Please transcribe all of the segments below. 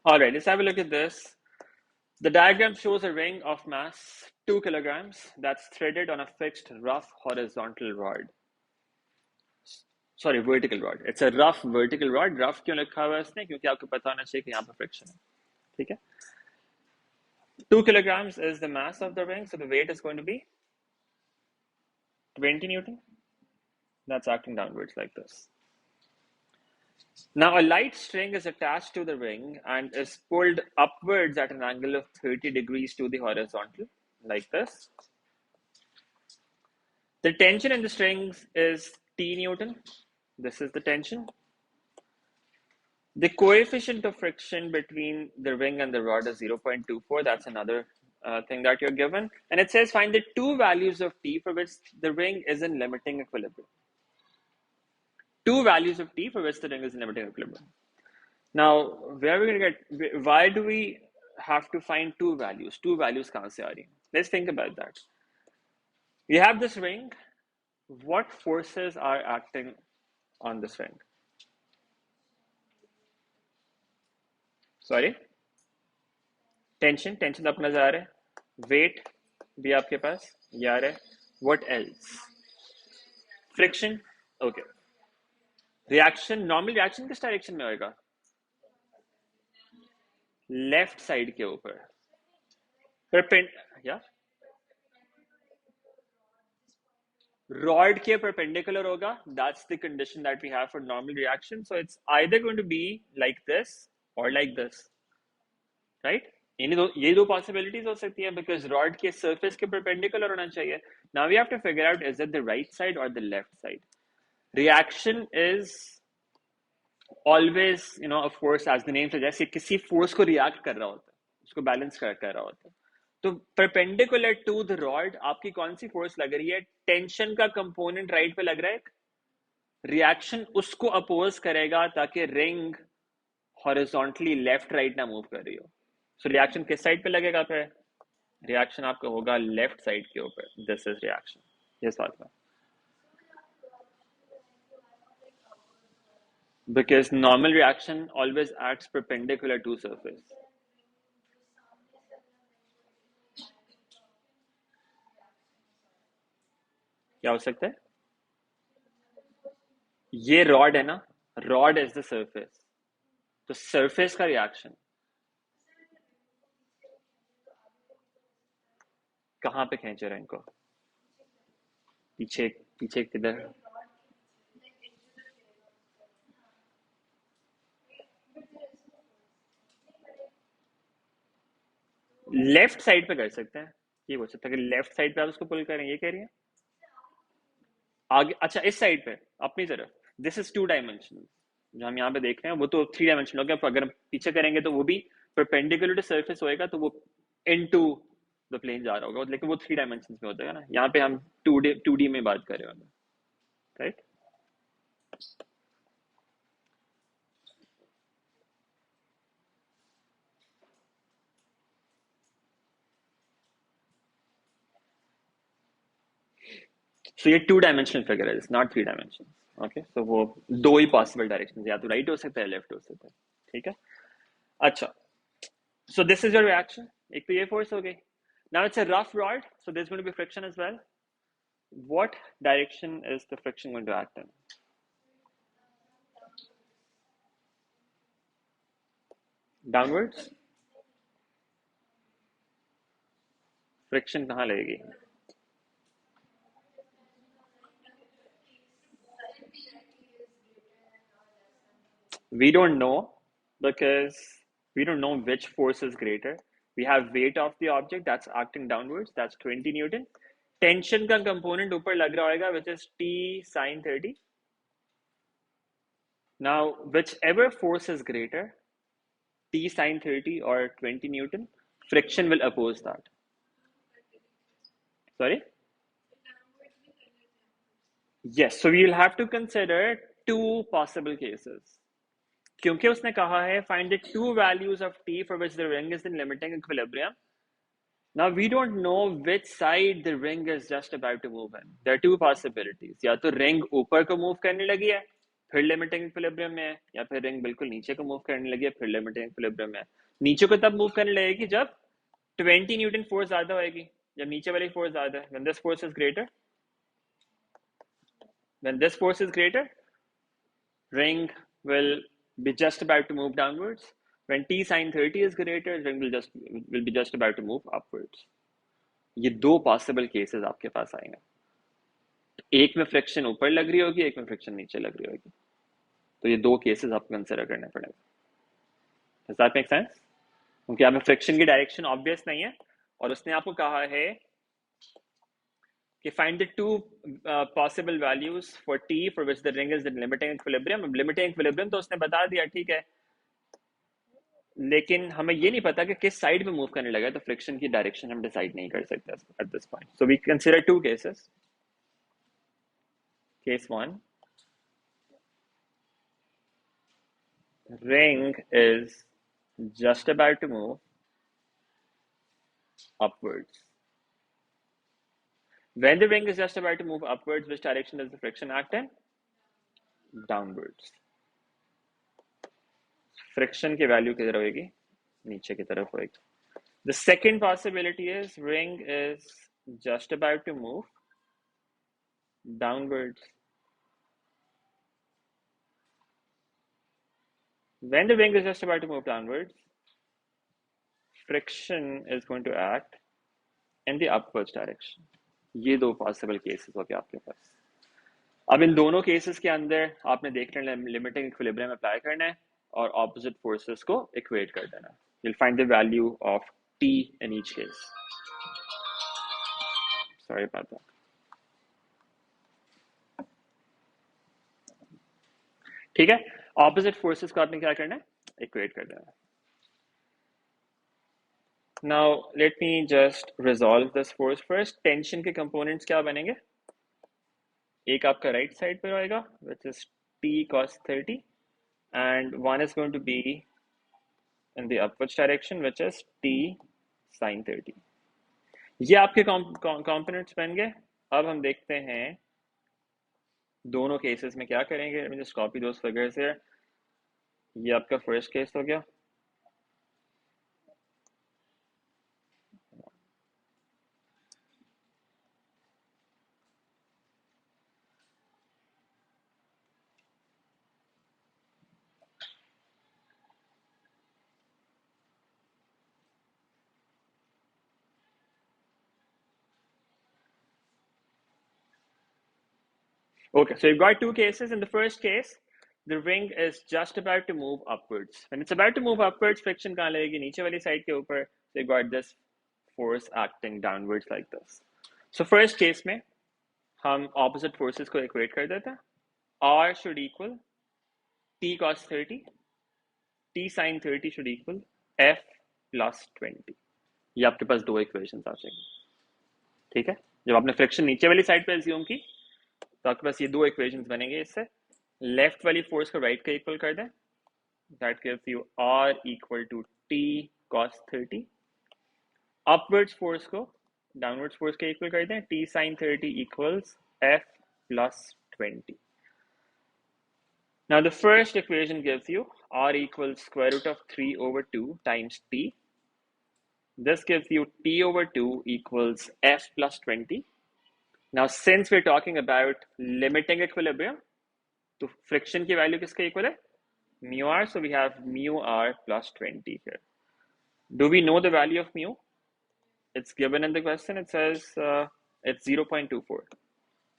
All right, let's have a look at this. The diagram shows a ring of mass 2 kilograms that's threaded on a fixed rough horizontal rod. Sorry, vertical rod. It's a rough vertical rod. Rough क्यों लिखा हुआ है इसने? क्योंकि आपको पता होना चाहिए कि यहाँ पर friction है. ठीक है? 2 kilograms is the mass of the ring, so the weight is going to be 20 Newton. That's acting downwards like this. Now, a light string is attached to the ring and is pulled upwards at an angle of 30 degrees to the horizontal, like this. The tension in the strings is T Newton. This is the tension. The coefficient of friction between the ring and the rod is 0.24. That's another thing that you're given. And it says find the two values of T for which the ring is in limiting equilibrium. Two values of T for which the ring is in limiting equilibrium. Now, where are we going to get, why do we have to find two values? Two values kahan se aa rahi hain? Let's think about that. We have this ring. What forces are acting on this ring? Sorry? Tension तो अपना जा रहा है. Weight भी आपके पास ये आ रहा है. What else? Friction. Okay. Reaction. Normal reaction किस डायरेक्शन में होएगा? Left side के ऊपर. Yeah. Rod के perpendicular होगा. That's the condition that we have for normal reaction. So it's either going to be like this or like this, right? ये दो possibilities हो सकती हैं because rod के surface के perpendicular होना चाहिए. Now we have to figure out is it the right side or the left side. Reaction is always, a force, as the name suggests, किसी force को react कर रहा होता है, उसको balance कर रहा होता है. तो perpendicular to the rod आपकी कौन सी force लग रही है? Tension का component right पे लग रहा है. Reaction उसको oppose करेगा ताकि ring horizontally left right ना move कर रही हो. So reaction किस side पे लगेगा फिर? Reaction आपका होगा left side के ऊपर. This is reaction. ये बात है. Because normal reaction always acts perpendicular to surface. क्या हो सकता है? ये रॉड है ना, रॉड इज द सरफेस, तो सरफेस का रिएक्शन कहां पे खींचे रहे इनको? पीछे पीछे किधर? लेफ्ट साइड पे कर सकते हैं. ये बोल सकते हैं कि लेफ्ट साइड पे आप उसको पुल करें, ये कह रही है. आगे अच्छा इस साइड पे अपनी तरफ. This is two dimensional. जो हम यहाँ पे देख रहे हैं वो तो थ्री डायमेंशनल हो गया. अगर हम पीछे करेंगे तो वो भी परपेंडिकुलर टू सरफेस होएगा, तो वो इनटू द प्लेन जा रहा होगा, लेकिन वो थ्री डायमेंशन में होता है ना. यहाँ पे हम 2D में बात कर रहे हैं, राइट? सो ये टू डायमेंशनल फिगर है, नॉट थ्री डायमेंशन. ओके, सो वो दो ही पॉसिबल डायरेक्शन, या तो राइट हो सकता है, लेफ्ट हो सकता है. ठीक है. अच्छा, so this is your reaction. एक तो ये फोर्स हो गई. Now it's a rough rod, so there is going to be friction as well. What direction is the friction going to act in? Downwards. Friction कहाँ लगेगी? We don't know because we don't know which force is greater. We have weight of the object that's acting downwards, that's 20 Newton. Tension का component ऊपर लग रहा होगा, which is T sine 30. Now, whichever force is greater, T sine 30 or 20 Newton, friction will oppose that. Sorry? Yes, so we will have to consider two possible cases. क्योंकि उसने कहा है find the two values of T for which the ring is in limiting equilibrium. Now we don't know which side the ring is just about to move in. There are two possibilities. या तो ring ऊपर को move करने लगी है, फिर limiting equilibrium में है, या फिर रिंग बिल्कुल नीचे को मूव करने लगी है, फिर लिमिटिंग इक्विलिब्रियम में है। नीचे को तब मूव करने लगेगी जब 20 न्यूटन फोर्स ज्यादा होएगी, जब नीचे वाली फोर्स ज्यादा है। When this force is greater, when this force is greater, ring will be just about to move downwards. When t sine 30 is greater, ring will be just about to move upwards. ये दो possible cases आपके पास आएंगे, एक में friction ऊपर लग रही होगी, एक में फ्रिक्शन नीचे लग रही होगी। तो ये दो केसेस आपको कंसिडर करने पड़ेंगे। Does that make sense? क्योंकि यहाँ पे फ्रिक्शन की डायरेक्शन ऑब्वियस नहीं है, और उसने आपको कहा है कि find the two possible values for t for which the ring is in limiting equilibrium. Limiting equilibrium तो उसने बता दिया, ठीक है, लेकिन हमें ये नहीं पता कि किस साइड में मूव करने लगा, तो फ्रिक्शन की डायरेक्शन हम डिसाइड नहीं कर सकते at this point. So we consider two cases. Case one, ring is just about to move upwards. When the ring is just about to move upwards, which direction does the friction act in? Downwards. Friction की value किधर होगी? नीचे की तरफ होगी। The second possibility is ring is just about to move downwards. When the ring is just about to move downwards, friction is going to act in the upwards direction. ये दो possible cases हो गए आपके पास। अब इन दोनों cases के अंदर आपने देख लेना लिमिटिंग इक्विलिब्रियम अप्लाई करना है और ऑपोजिट फोर्सेस को इक्वेट कर देना। You'll find the value of t in each case. Sorry about that. ठीक है, ऑपोजिट फोर्सेस को आपने क्या करना है? इक्वेट कर देना। Now let me just resolve this force first. Tension के कंपोनेंट्स क्या बनेंगे? एक आपका राइट साइड पे आएगा which is t cos 30 and one is going to be in the upwards direction which is t sin 30. ये आपके कंपोनेंट्स बन गए। अब हम देखते हैं दोनों केसेस में क्या करेंगे। Let me just copy those figures here. ये आपका फर्स्ट केस हो गया। Okay, so you've got two cases. In the first case, the ring is just about to move upwards. When it's about to move upwards, friction कहाँ लगेगी? नीचे वाली side के ऊपर. So you got this force acting downwards like this. So first case में हम opposite forces को equate कर देते हैं. R should equal t cos 30, t sin 30 should equal f plus 20. ये आपके पास दो इक्वेशंस आ जाएंगी। ठीक है, जब आपने फ्रिक्शन नीचे वाली साइड पे एज्यूम की तो आपके पास ये दो इक्वेशंस बनेंगे। इससे लेफ्ट वाली फोर्स को राइट का इक्वल कर दें, that gives you R equal to t cos 30। Upwards force को डाउनवर्ड्स फोर्स के इक्वल कर दें, t sin 30 equals f plus 20. Now the first equation gives you R equals square root of 3 over 2 times t. This gives you t over 2 equals f plus 20. Now since we're talking about limiting equilibrium, तो friction की value किसके equal है? Mu r, so we have mu r plus 20 here. Do we know the value of mu? It's given in the question. It says it's 0.24.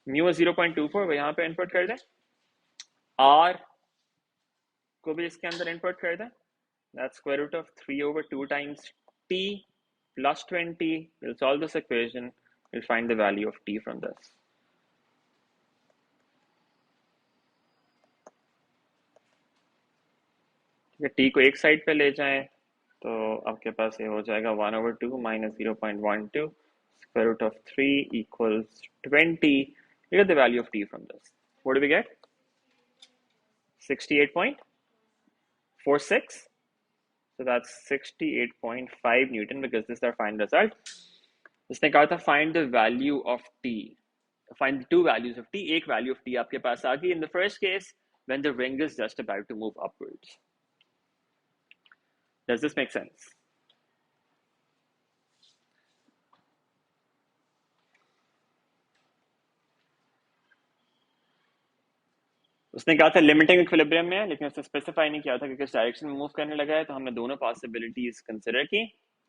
Mu is 0.24. वो यहाँ पे input कर दें. R को भी इसके अंदर input कर दें. That's square root of 3 over 2 times t plus 20. We'll solve this equation. We'll find the value of t from this. t को एक साइड पे ले जाएं तो आपके पास ये हो जाएगा 1 over 2 minus 0.12 square root of 3 equals 20. You get the value of t from this. What do we get? 68.46. So that's 68.5 Newton because this is our final result. इसने कहा था find the value of t. Find the two values of t. एक value of t आपके पास आ गई. In the first case, when the ring is just about to move upwards. Does this make sense? उसने कहा था limiting equilibrium में है, लेकिन उसने स्पेसिफाई नहीं किया था कि किस डायरेक्शन में मूव करने लगा है, तो हमने दोनों पॉसिबिलिटीज कंसिडर की.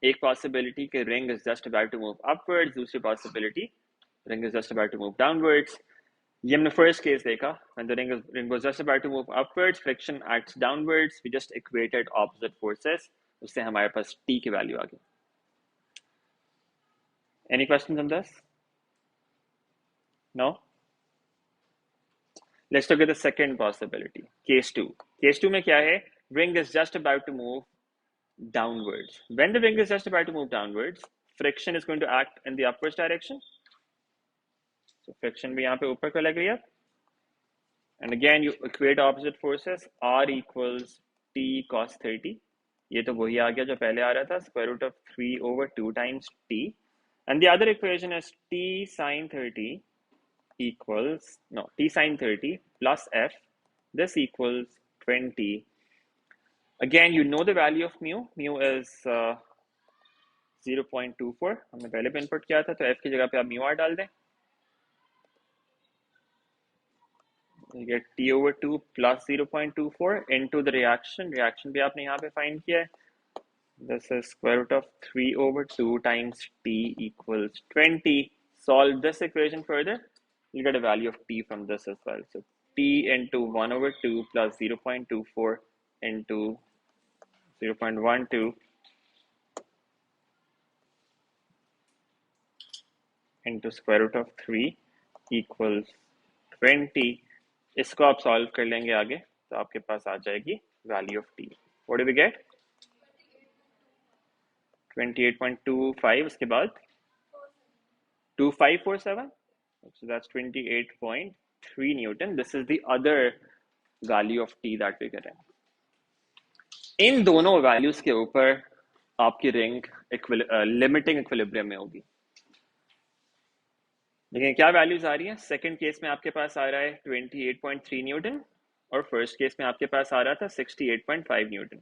एक पॉसिबिलिटी कि ring is just about to move upwards, दूसरी possibility ring is just about to move downwards. ये हमने फर्स्ट केस देखा, when the ring was just about to move upwards, friction acts downwards, we just equated opposite forces, उससे हमारे पास T की value आ गई. Any questions on this? No? Let's look at the second possibility, case 2. Case 2 में क्या है? Ring is just about to move downwards. When the ring is just about to move downwards, friction is going to act in the upwards direction. So friction भी यहाँ पे ऊपर को लग रही है. And again, you equate opposite forces. R equals T cos 30. ये तो वही आ गया जो पहले आ रहा था, square root of 3 over 2 times T. And the other equation is T sin 30 equals, no, T sin 30 plus F. This equals 20. Again, you know the value of mu. Mu is 0.24. हमने पहले भी इनपुट किया था, तो F की जगह पे आप mu r डाल दें. You get T over 2 plus 0.24 into the reaction. Reaction भी आपने यहाँ पे find किया है. This is square root of 3 over 2 times T equals 20. Solve this equation further. You get a value of T from this as well. So T into 1 over 2 plus 0.24 into 0.12 into square root of 3 equals 20. इसको आप solve कर लेंगे आगे, तो आपके पास आ जाएगी value of T. What do we get? 28.25. उसके बाद 2547. So that's 28.3 Newton. This is the other value of T that we get in. इन दोनों वैल्यूज के ऊपर आपकी रिंग लिमिटिंग इक्विलिब्रियम में होगी. लेकिन क्या वैल्यूज आ रही हैं? सेकंड केस में आपके पास आ रहा है 28.3 न्यूटन और फर्स्ट केस में आपके पास आ रहा था 68.5 Newton.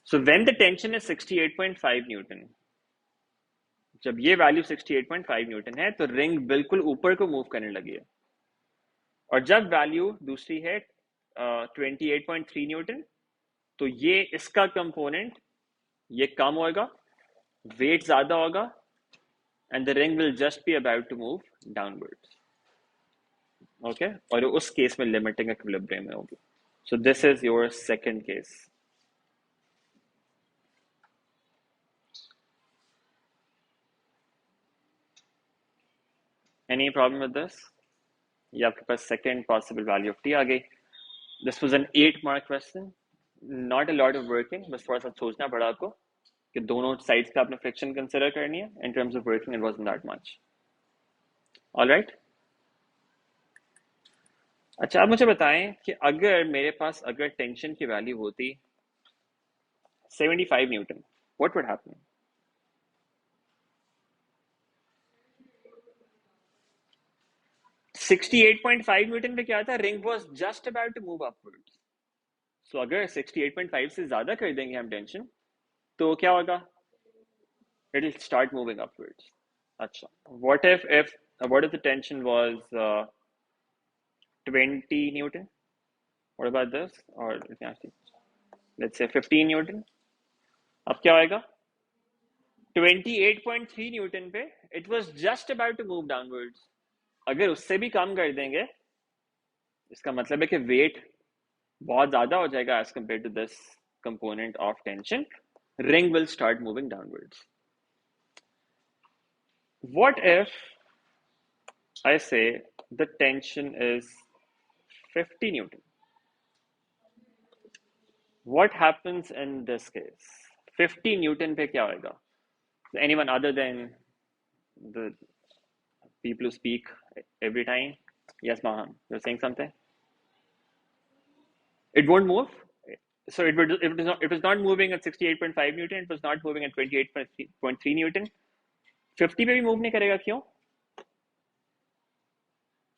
So when the tension is 68.5 Newton, जब ये वैल्यू 68.5 न्यूटन है तो रिंग बिल्कुल ऊपर को मूव करने लगी है. और जब वैल्यू दूसरी है 28.3 न्यूटन, तो ये इसका कंपोनेंट ये कम होगा, वेट ज्यादा होगा, and the ring will just be about to move downwards. Okay, और उस केस में limiting equilibrium में होगी. So this is your second case. Any problem with this? ये आपके पास second possible value of T आ गई. This was an 8-mark question. Not a lot of working, बस थोड़ा सा सोचना पड़ा आपको कि दोनों साइड्स पे आपने फ्रिक्शन कंसिडर करनी है. In terms of working, it wasn't that much. All right. अच्छा, आप मुझे बताएं कि अगर मेरे पास अगर टेंशन की वैल्यू होती 75 newton, what would happen? $68.5 newton पे क्या था? Ring was just about to move upwards. So अगर 68.5 से ज्यादा कर देंगे हम टेंशन, तो क्या होगा? It will start moving upwards. अच्छा, what if the tension was 20 newton? What about this? और लेट्स से 15 न्यूटन. अब क्या आएगा? 28.3 न्यूटन पे it was just about to move downwards. अगर उससे भी कम कर देंगे, इसका मतलब है कि वेट बहुत ज्यादा हो जाएगा as compare to this component of tension. Ring will start moving downwards. What if I say the tension is 50 newton? What happens in this case? 50 newton पे क्या होगा? Anyone other than the people who speak every time? Yes, Mahan, you're saying something? It won't move. So it was not moving at 68.5 Newton. It was not moving at 28.3 Newton. 50 पे भी move नहीं करेगा. क्यों?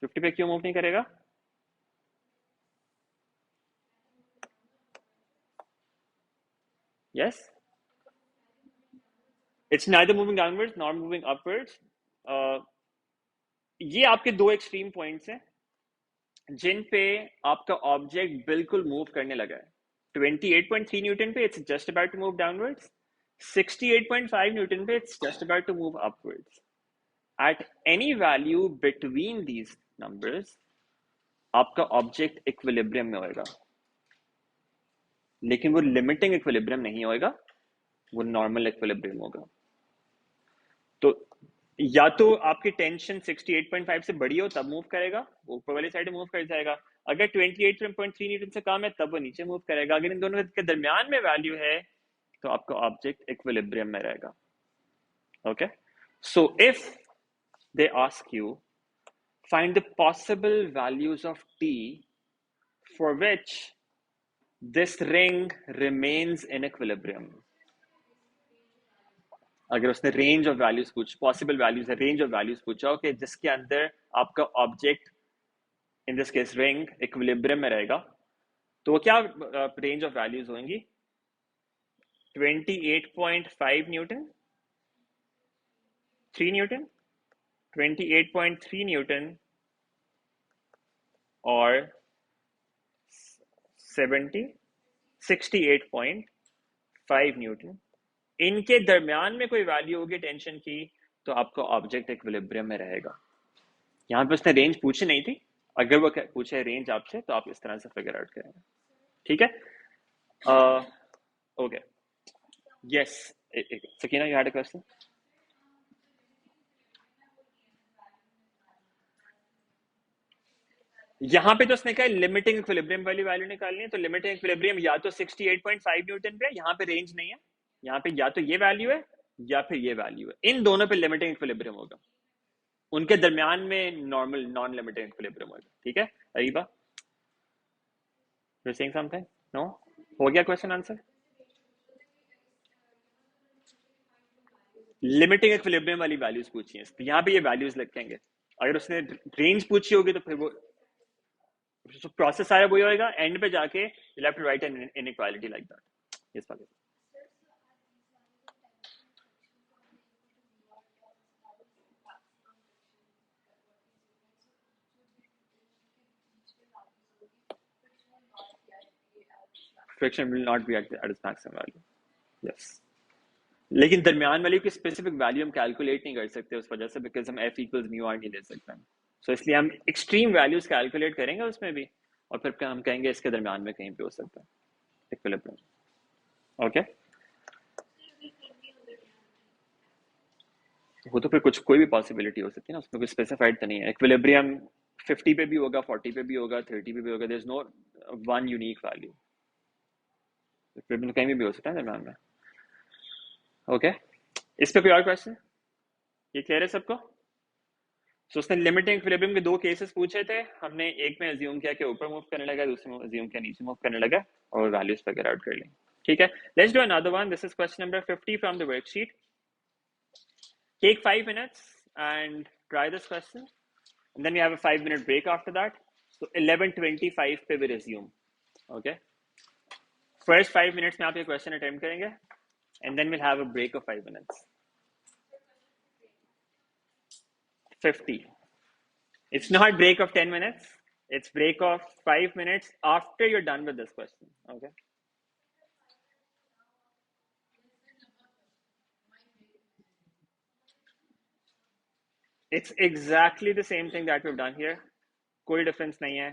50 पे क्यों move नहीं करेगा? Yes, it's neither moving downwards nor moving upwards. ये आपके दो एक्सट्रीम पॉइंट्स हैं जिन पे आपका ऑब्जेक्ट बिल्कुल मूव करने लगा है. 28.3 न्यूटन पे it's just about to move downwards. 68.5 newton पे it's just about to move upwards. At any value between these numbers आपका ऑब्जेक्ट इक्विलिब्रियम में होएगा, लेकिन वो लिमिटिंग इक्विलिब्रियम नहीं होएगा, वो नॉर्मल इक्विलिब्रियम होगा. तो या तो आपकी टेंशन 68.5 से बड़ी हो तब मूव करेगा, ऊपर वाली साइड मूव कर जाएगा. अगर 28.3 न्यूटन से कम है तब वो नीचे मूव करेगा. अगर इन दोनों के दरमियान में वैल्यू है तो आपका ऑब्जेक्ट इक्विलिब्रियम में रहेगा. Okay, so if they ask you find the possible values of T for which this ring remains in equilibrium. अगर उसने रेंज ऑफ वैल्यूज पूछ, पॉसिबल वैल्यूज है, रेंज ऑफ वैल्यूज पूछा हो कि जिसके अंदर आपका object in this case ring equilibrium में रहेगा, तो क्या रेंज ऑफ वैल्यूज होंगी? 28.5 न्यूटन, 3 न्यूटन, 28.3 न्यूटन और 68.5 न्यूटन. इनके दरमियान में कोई वैल्यू होगी टेंशन की तो आपका ऑब्जेक्ट इक्विलिब्रियम में रहेगा. यहाँ पे उसने रेंज पूछी नहीं थी, अगर वो पूछे रेंज आपसे तो आप इस तरह से फिगर आउट करेंगे. ठीक है, okay. Yes Sakina, you had a question. यहाँ पे तो उसने कहा लिमिटिंग इक्विलिब्रियम वाली वैल्यू निकालनी है, तो लिमिटिंग इक्विलिब्रियम या तो 68.5 न्यूटन पे, यहाँ पे रेंज नहीं है, यहाँ पे या तो ये वैल्यू है या फिर ये वैल्यू है. इन दोनों पे लिमिटिंग इक्विलिब्रियम होगा, उनके दरमियान में नॉर्मल नॉन लिमिटिंग इक्विलिब्रियम होगा. ठीक है Areeba, you saying something? No, हो गया क्वेश्चन आंसर. लिमिटिंग इक्विलिब्रियम वाली वैल्यूज पूछी हैं, तो यहाँ पे ये वैल्यूज लिखेंगे. अगर उसने रेंज पूछी होगी तो फिर वो प्रोसेस आया वही होएगा. एंड पे जाके you have to write an inequality like that. Yes वाले friction will not be at its maximum value. Yes, लेकिन दरमियान वाली की स्पेसिफिक वैल्यू हम कैलकुलेट नहीं कर सकते उस वजह से, बिकॉज हम एफ इक्वल्स म्यू आर नहीं ले सकते हैं. सो इसलिए हम एक्सट्रीम वैल्यूज कैलकुलेट करेंगे उसमें भी, और फिर हम कहेंगे इसके दरमियान में कहीं पे हो सकता है इक्विलिब्रियम. ओके, वो तो फिर कुछ कोई भी पॉसिबिलिटी हो सकती है ना, उसमें कोई स्पेसिफाइड तो नहीं है. इक्विलिब्रियम 50 पे भी होगा, 40 पे भी होगा, 30 पे भी होगा. There is no one unique value. Equilibrium कहीं भी हो सकता है दरमियान में. ओके, इस पे कोई और क्वेश्चन? ये क्लियर है सबको? सो उसने लिमिटिंग इक्विलिब्रियम के दो केसेस पूछे थे. हमने एक में अज्यूम किया कि ऊपर मूव करने लगा, दूसरे में अज्यूम किया नीचे मूव करने लगा, और वैल्यूज फिगर आउट कर ली. ठीक है, let's do another one. This is question number 50 from the worksheet. Take 5 minutes and try this question, and then we have a 5-minute break after that. So 11:25 पे we resume. Okay. First 5 minutes में आप ये question attempt करेंगे, and then we'll have a break of 5 minutes. 50. It's not break of 10 minutes. It's break of 5 minutes after you're done with this question. Okay. It's exactly the same thing that we've done here. कोई difference नहीं है.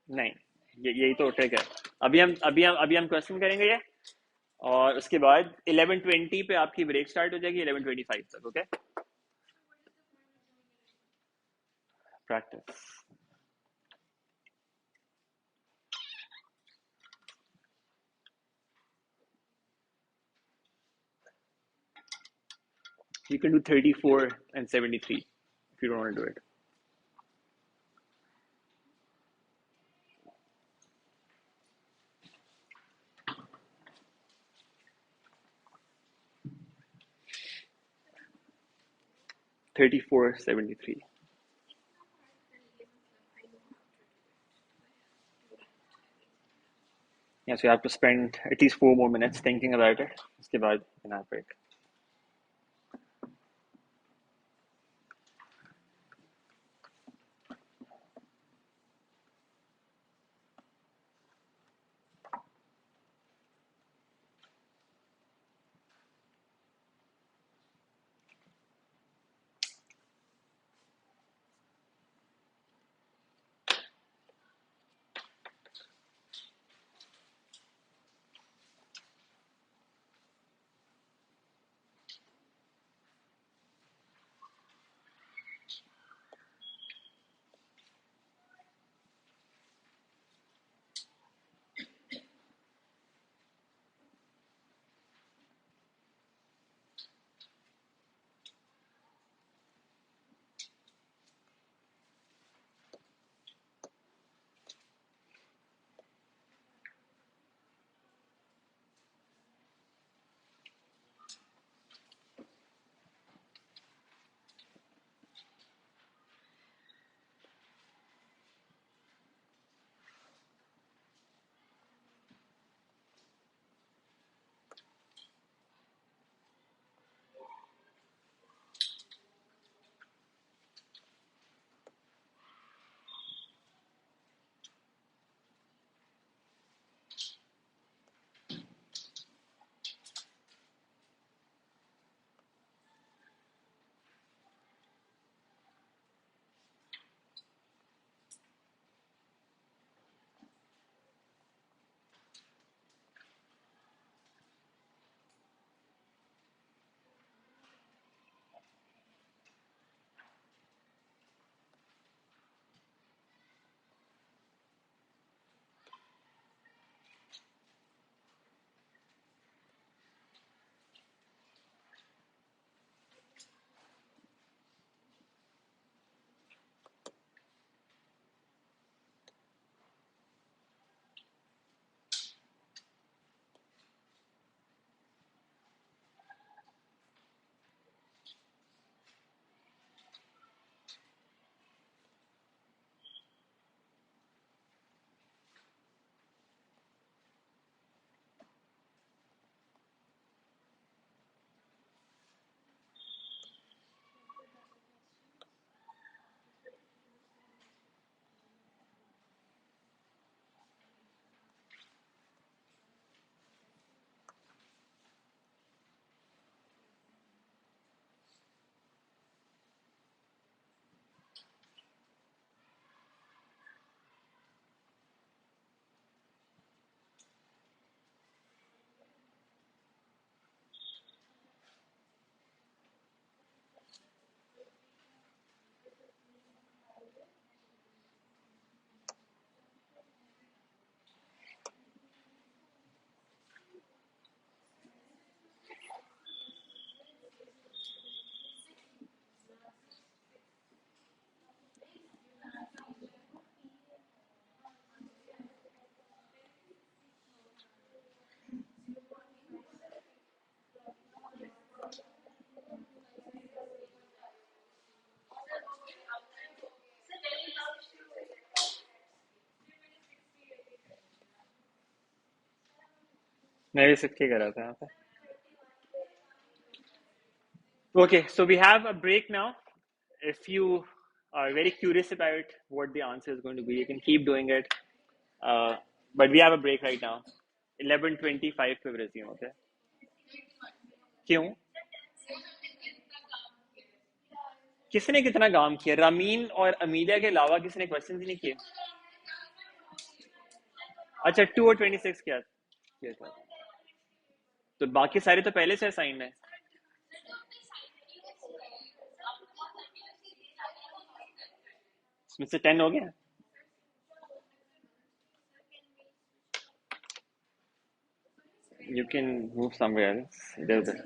नहीं, यही तो trick है. अभी हम question करेंगे ये, और उसके बाद 11:20 पे आपकी ब्रेक स्टार्ट हो जाएगी 11:25 तक. Okay, practice. You can do 34 and 73 if you don't want to do it. $34.73. Yeah, so you have to spend at least 4 more minutes thinking about it. उसके बाद you can have break. मैं भी सिक्के कर रहा था यहाँ पे. Okay, so we have a break now. If you are very curious about what the answer is going to be, you can keep doing it. Uh, but we have a break right now. 11:25 पे resume, okay? क्यों? किसने कितना काम किया? रामीन और Amelia के अलावा किसने क्वेश्चंस ही नहीं किए? अच्छा 2 और 26 किया था. तो बाकी सारे तो पहले से असाइन है. इसमें से 10 हो गया. You can move somewhere else. इधर उधर.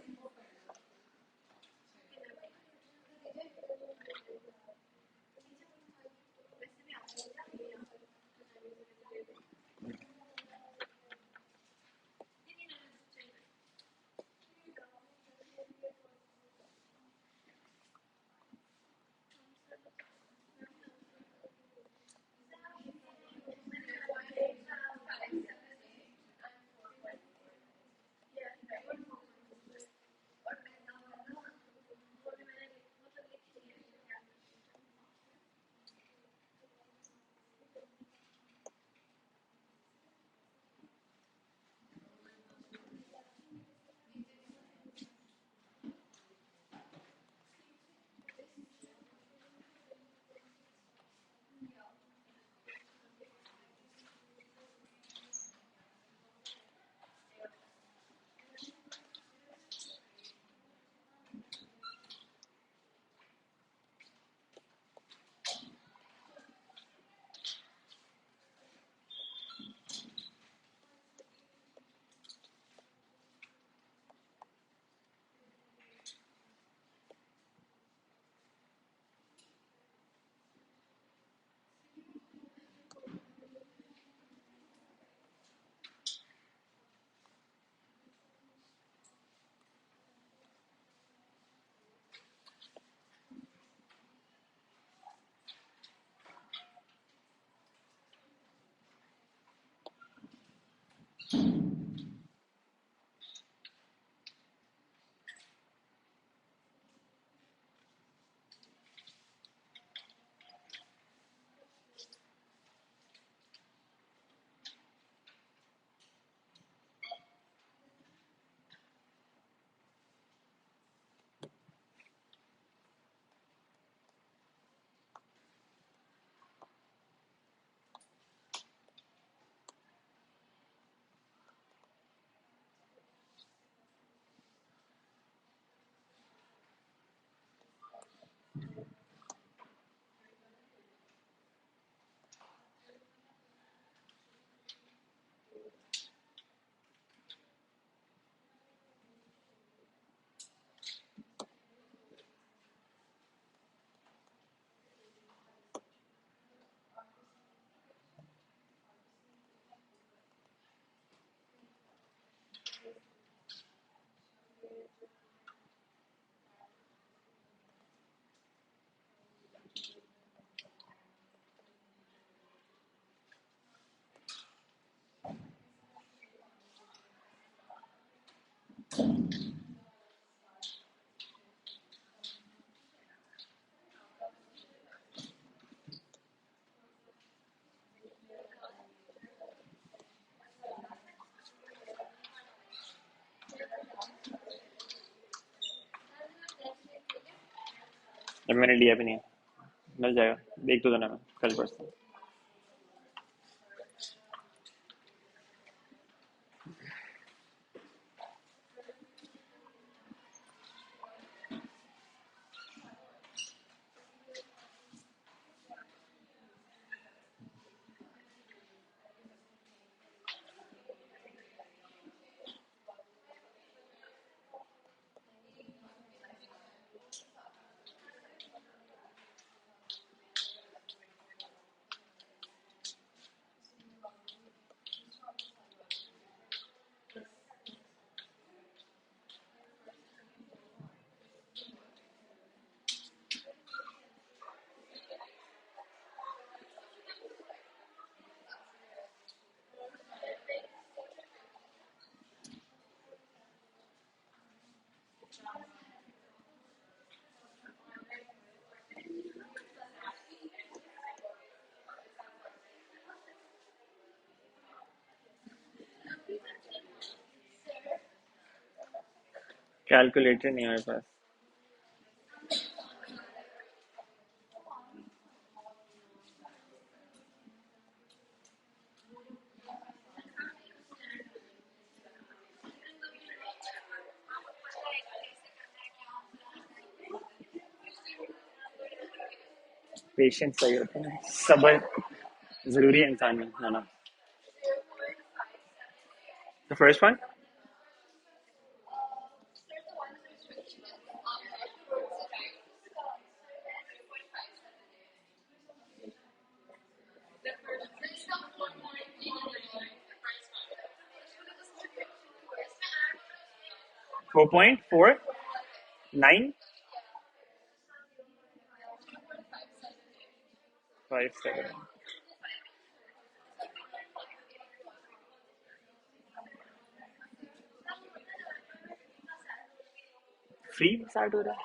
अभी मैंने लिया भी नहीं है, मिल जाएगा, देख तो देना मैं कल परसों। कैलकुलेटर नहीं है मेरे पास। पेशेंस चाहिए होता है, सब्र जरूरी है इंसान में होना। The first one, 4.4957। Free start हो रहा है।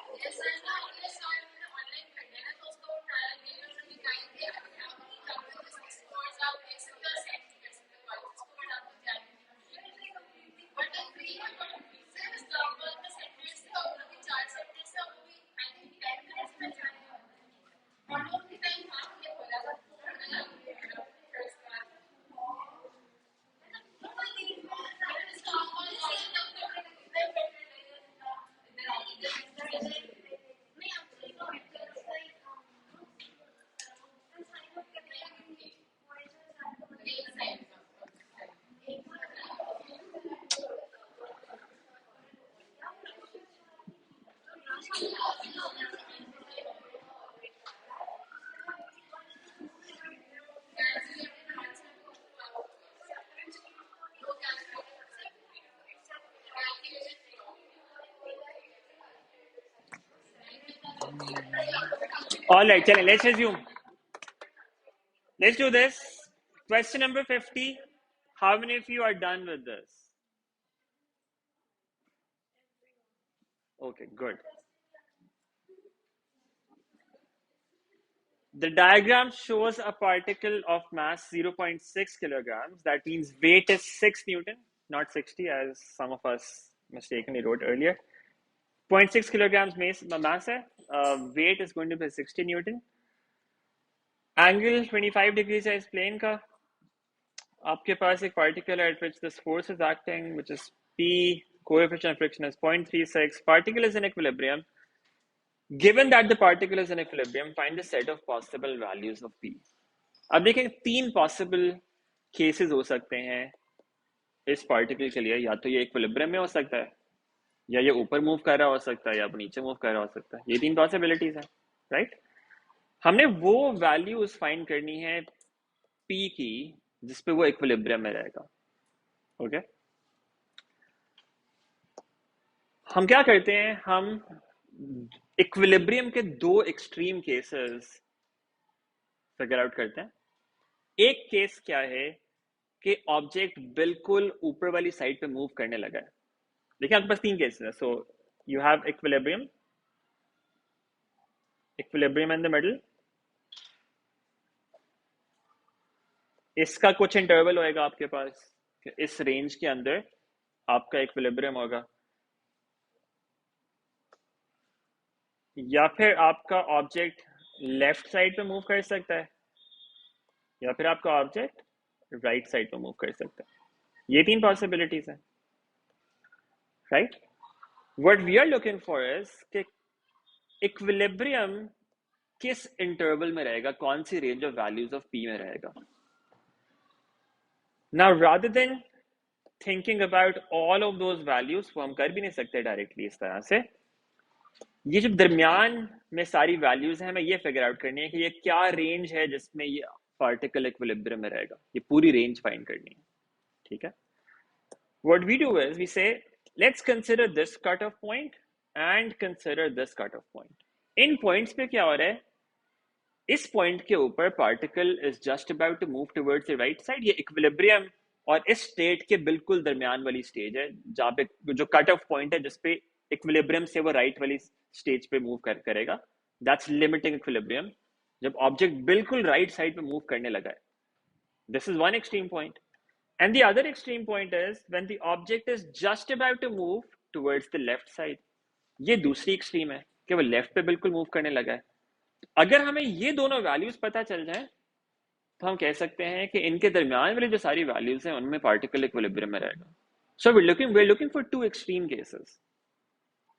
All right, chale, let's do this. Question number 50. How many of you are done with this? Okay, good. The diagram shows a particle of mass 0.6 kilograms. That means weight is 6 Newton, not 60 as some of us mistakenly wrote earlier. 0.6 kilograms mass है. Weight is going to be 60 Newton. Angle 25 degrees है इस plane का. आपके पास एक particle at which this force is acting, which is P, coefficient of friction is 0.36. Particle is in equilibrium. Given that the particle is in equilibrium, find the set of possible values of P. अब देखें 3 possible cases हो सकते हैं इस particle के लिए. या तो ये equilibrium में हो सकता है, या ये ऊपर मूव कर रहा हो सकता है, या नीचे मूव कर रहा हो सकता है. ये 3 possibilities हैं, right? हमने वो values find करनी है P की जिस पे वो equilibrium में रहेगा. Okay? हम क्या करते हैं, हम इक्विलिब्रियम के 2 एक्सट्रीम केसेस फिगर आउट करते हैं. एक केस क्या है कि ऑब्जेक्ट बिल्कुल ऊपर वाली साइड पे मूव करने लगा है. देखिए आपके पास 3 केसेस हैं. So you have equilibrium in the middle. इसका कुछ इंटरवल होएगा आपके पास, इस रेंज के अंदर आपका इक्विलिब्रियम होगा. या फिर आपका ऑब्जेक्ट लेफ्ट साइड पे मूव कर सकता है, या फिर आपका ऑब्जेक्ट राइट साइड पे मूव कर सकता है. ये 3 पॉसिबिलिटीज हैं, right? What we are looking for is कि इक्विलिब्रियम किस इंटरवल में रहेगा, कौन सी range of values of P में रहेगा. Now rather than thinking about all of those values, वो हम कर भी नहीं सकते डायरेक्टली इस तरह से. ये जो दरमियान में सारी वैल्यूज हैं, हमें ये फिगर आउट करनी है कि ये क्या रेंज है जिसमें ये पार्टिकल इक्विलिब्रियम में रहेगा. ये पूरी रेंज फाइंड करनी है, ठीक है? What we do is we say let's consider this cutoff point and consider this cutoff point. इन पॉइंट्स पे क्या हो रहा है, इस पॉइंट के ऊपर particle is just about to move towards the right side. ये इक्विलिब्रियम और इस स्टेट के बिल्कुल दरमियान वाली स्टेज है, जहाँ पे जो कट ऑफ पॉइंट है जिसपे इक्विलिब्रियम से वो राइट वाली स्टेज पे मूव करेगा. दैट्स लिमिटिंग इक्विलिब्रियम, जब ऑब्जेक्ट बिल्कुल राइट साइड पे मूव करने लगा है. This is one extreme point. And the other extreme point is when the object is just about to move towards the left side. ये दूसरी extreme है कि वो लेफ्ट पे बिल्कुल मूव करने लगा है. अगर हमें ये दोनों वैल्यूज पता चल जाए तो हम कह सकते हैं कि इनके दरमियान वाली जो सारी वैल्यूज हैं उनमें पार्टिकल इक्विलिब्रियम में रहेगा. सो we're looking for 2 extreme cases,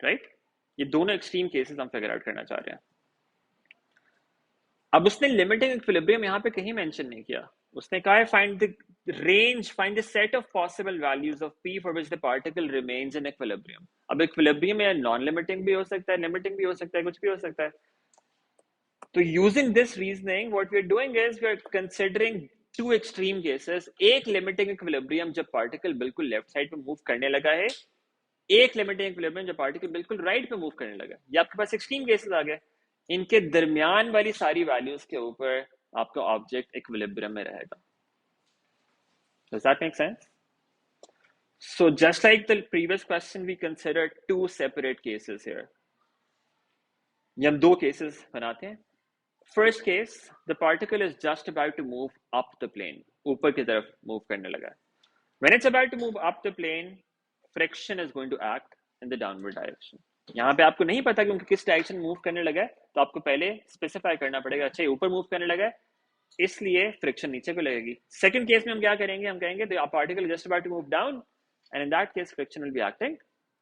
right? ये दोनों एक्सट्रीम केसेस हम फिगर आउट करना चाह रहे हैं. अब उसने लिमिटिंग इक्विलिब्रियम यहाँ पे कहीं मेंशन नहीं किया. उसने कहा है find the set of possible values of P for which the particle remains in equilibrium. अब equilibrium में नॉन लिमिटिंग भी हो सकता है, लिमिटिंग भी हो सकता है, कुछ भी हो सकता है. तो using this reasoning what we are doing is we are considering 2 extreme cases. एक लिमिटिंग इक्विलिब्रियम जब पार्टिकल बिल्कुल लेफ्ट साइड पे मूव करने लगा है, एक लिमिटिंग इक्विलिब्रियम जब पार्टिकल बिल्कुल राइट पे मूव करने लगा. ये आपके पास एक्सट्रीम केसेस आ गए. इनके दरमियान वाली सारी वैल्यूज के ऊपर आपका ऑब्जेक्ट इक्विलिब्रियम में रहेगा. Does that make sense? So just like the previous question, we considered 2 separate cases here. ये हम 2 cases बनाते हैं. First case, the particle is just about to move up the plane. ऊपर की तरफ move करने लगा है. When it's about to move up the plane, friction is going to act in the downward direction. यहाँ पे आपको नहीं पता कि उनके किस डायरेक्शन मूव करने लगा है, तो आपको पहले स्पेसिफाई करना पड़ेगा. अच्छा, ऊपर मूव करने लगा है इसलिए फ्रिक्शन नीचे को लगेगी. सेकंड केस में हम क्या करेंगे, हम कहेंगे the particle just about to move down and in that case friction will be acting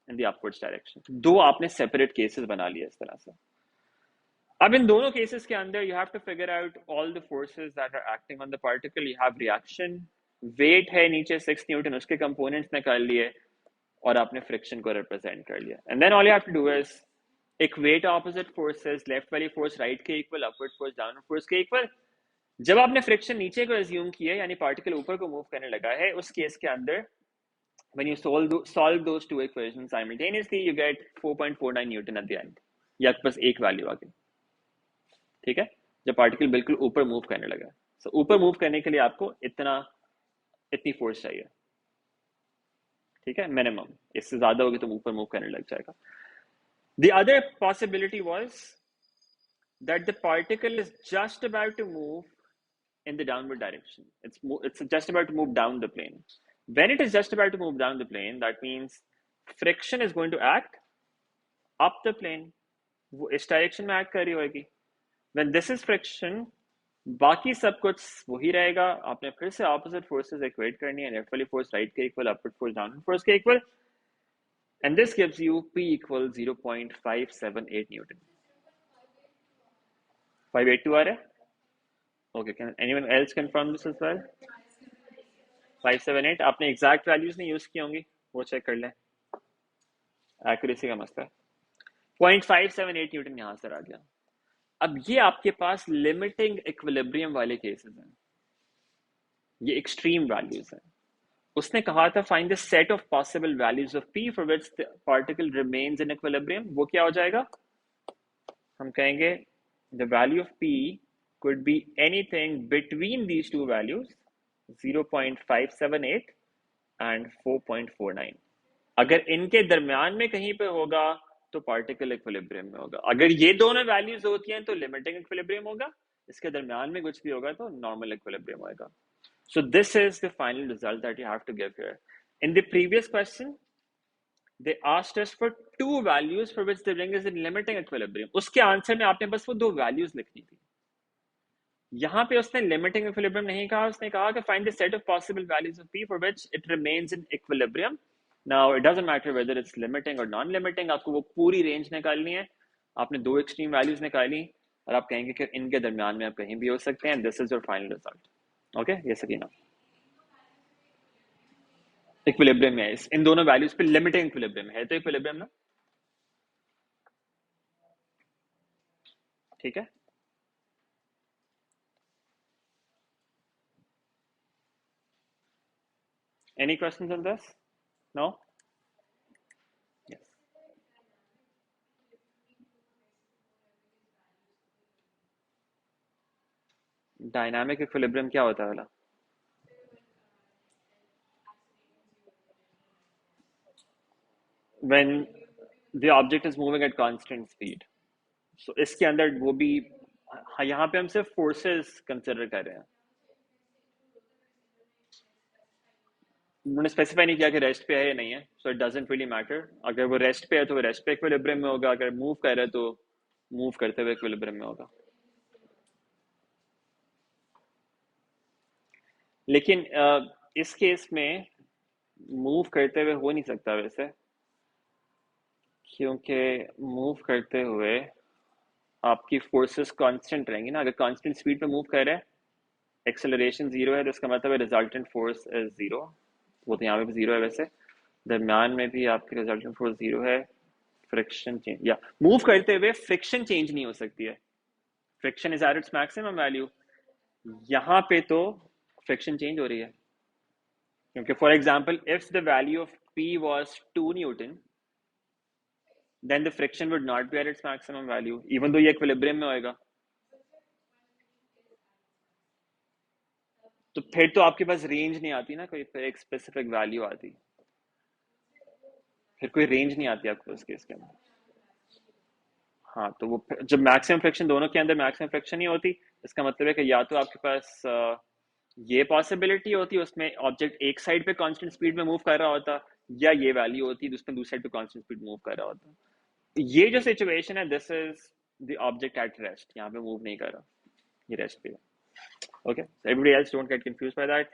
in the upwards direction. 2 आपने सेपरेट केसेस बना लिए इस तरह से. अब इन दोनों केसेस के अंदर you have to figure out all the forces that are acting on the particle. You have reaction, weight है नीचे 6 न्यूटन, उसके कंपोनेंट्स निकाल लिए और आपने फ्रिक्शन को रिप्रेजेंट कर लिया. And then all you have to do is equate opposite forces. Left वाली फोर्स राइट के equal, upward force downward force के इक्वल. जब आपने फ्रिक्शन नीचे को एज्यूम किया, यानी पार्टिकल ऊपर को मूव करने लगा है, उस केस के अंदर when you solve those 2 equations simultaneously you get 4.49 Newton at the end. ये आपके पास एक वैल्यू आ गई, ठीक है, जब पार्टिकल बिल्कुल ऊपर मूव करने लगा. सो ऊपर मूव करने के लिए आपको इतना इतनी फोर्स चाहिए, ठीक है, मिनिमम। इससे ज्यादा होगी तो ऊपर मूव करने लग जाएगा। The other possibility was that the particle is just about to move in the downward direction. It's just about to move down the plane. When it is just about to move down the plane, that means friction is going to act up the plane. वो इस direction में act कर रही होगी। When this is friction, बाकी सब कुछ वही रहेगा। आपने फिर से ऑपोजिट फोर्सेस इक्वेट करनी है, लेफ्ट वाली फोर्स राइट के equal, upward force downward force के equal, and this gives you P equals 0.578 newton. 582 आ रहा है? Okay, can anyone else confirm this as well? 578। आपने एग्जैक्ट वैल्यूज नहीं यूज की होंगी, वो चेक कर लें, एक्यूरेसी का मसला है। 0.578 न्यूटन यहां से आ गया। अब ये आपके पास लिमिटिंग इक्विलिब्रियम वाले केसेस हैं, ये एक्सट्रीम वैल्यूज हैं। उसने कहा था find the set of possible values of P for which the particle remains in equilibrium. वो क्या हो जाएगा? हम कहेंगे the value of P could be anything between these two values 0.578 and 4.49। अगर इनके दरमियान में कहीं पे होगा तो पार्टिकल इक्विलिब्रियम में होगा। अगर ये दोनों वैल्यूज होती हैं तो लिमिटिंग इक्विलिब्रियम होगा, इसके दरमियान में कुछ भी होगा तो नॉर्मल इक्विलिब्रियम होगा। So this is the final result that you have to give here. In the previous question, they asked us for two values for which the ring is in limiting equilibrium. उसके answer में आपने बस वो दो values लिखनी थी। यहाँ पे उसने लिमिटिंग इक्विलिब्रियम नहीं कहा, उसने कहा कि find the set of possible values of P for which it remains in equilibrium. Now it doesn't matter whether it's limiting और नॉन लिमिटिंग, आपको वो पूरी रेंज निकालनी है। आपने दो एक्सट्रीम वैल्यूज निकाली और आप कहेंगे कि इनके दरमियान में आप कहीं भी हो सकते हैं। This is your final result. Okay, ये सकीना इक्विलिब्रियम है, इन दोनों वैल्यूज पे लिमिटिंग इक्विलिब्रियम है, तो इक्विलिब्रियम ना, ठीक है। Any questions on this? No? Yes. Dynamic equilibrium क्या होता है वाला? When the object is moving at constant speed. So इसके अंदर वो भी, यहाँ पे हम सिर्फ फोर्सेस कंसिडर कर रहे हैं। उन्होंने स्पेसिफाई नहीं किया कि रेस्ट पे है या नहीं है, so it doesn't really matter. अगर वो रेस्ट पे है तो वो रेस्ट पे इक्विलिब्रियम में होगा, अगर मूव कर रहा है तो मूव करते हुए इक्विलिब्रियम में होगा। लेकिन इस केस में मूव करते हुए हो नहीं सकता वैसे, क्योंकि मूव करते हुए आपकी फोर्सेस कांस्टेंट रहेंगी ना। अगर कांस्टेंट स्पीड पे मूव कर रहे हैं, एक्सेलरेशन जीरो है, तो इसका मतलब है रिजल्टेंट फोर्स इज जीरो। वो तो यहाँ पे भी जीरो है वैसे, दरम्यान में भी आपकी रिजल्टेंट फोर्स जीरो है। फ्रिक्शन चेंज, या मूव करते हुए फ्रिक्शन चेंज नहीं हो सकती है, friction is eight its maximum value. यहाँ पे तो फ्रिक्शन चेंज हो रही है, क्योंकि for example if the value of P was 2 Newton, then the friction would not be at its maximum value, even though ये equilibrium में होएगा। तो फिर तो आपके पास रेंज नहीं आती ना, कोई एक स्पेसिफिक वैल्यू आती, फिर कोई रेंज नहीं आती आपको उस केस के अंदर। हाँ, तो वो जब मैक्सिमम फ्रिक्शन, दोनों के अंदर मैक्सिमम फ्रिक्शन ही होती, इसका मतलब है कि या तो आपके पास ये पॉसिबिलिटी होती, उसमें ऑब्जेक्ट एक साइड पे कांस्टेंट स्पीड में मूव कर रहा होता, या ये वैल्यू होती जिसमें दूसरी साइड पे कांस्टेंट स्पीड मूव कर रहा होता। ये जो सिचुएशन है, this is the object at rest, यहाँ पे मूव नहीं कर रहा, ये रेस्ट पे है। Okay, so everybody else don't get confused by that.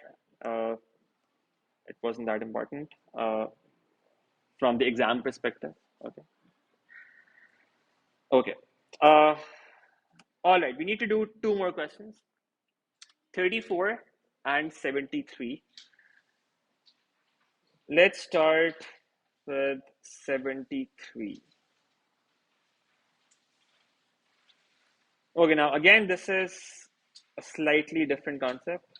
It wasn't that important from the exam perspective. Okay. Okay. All right, we need to do two more questions. 34 and 73. Let's start with 73. Okay, now again, this is a slightly different concept.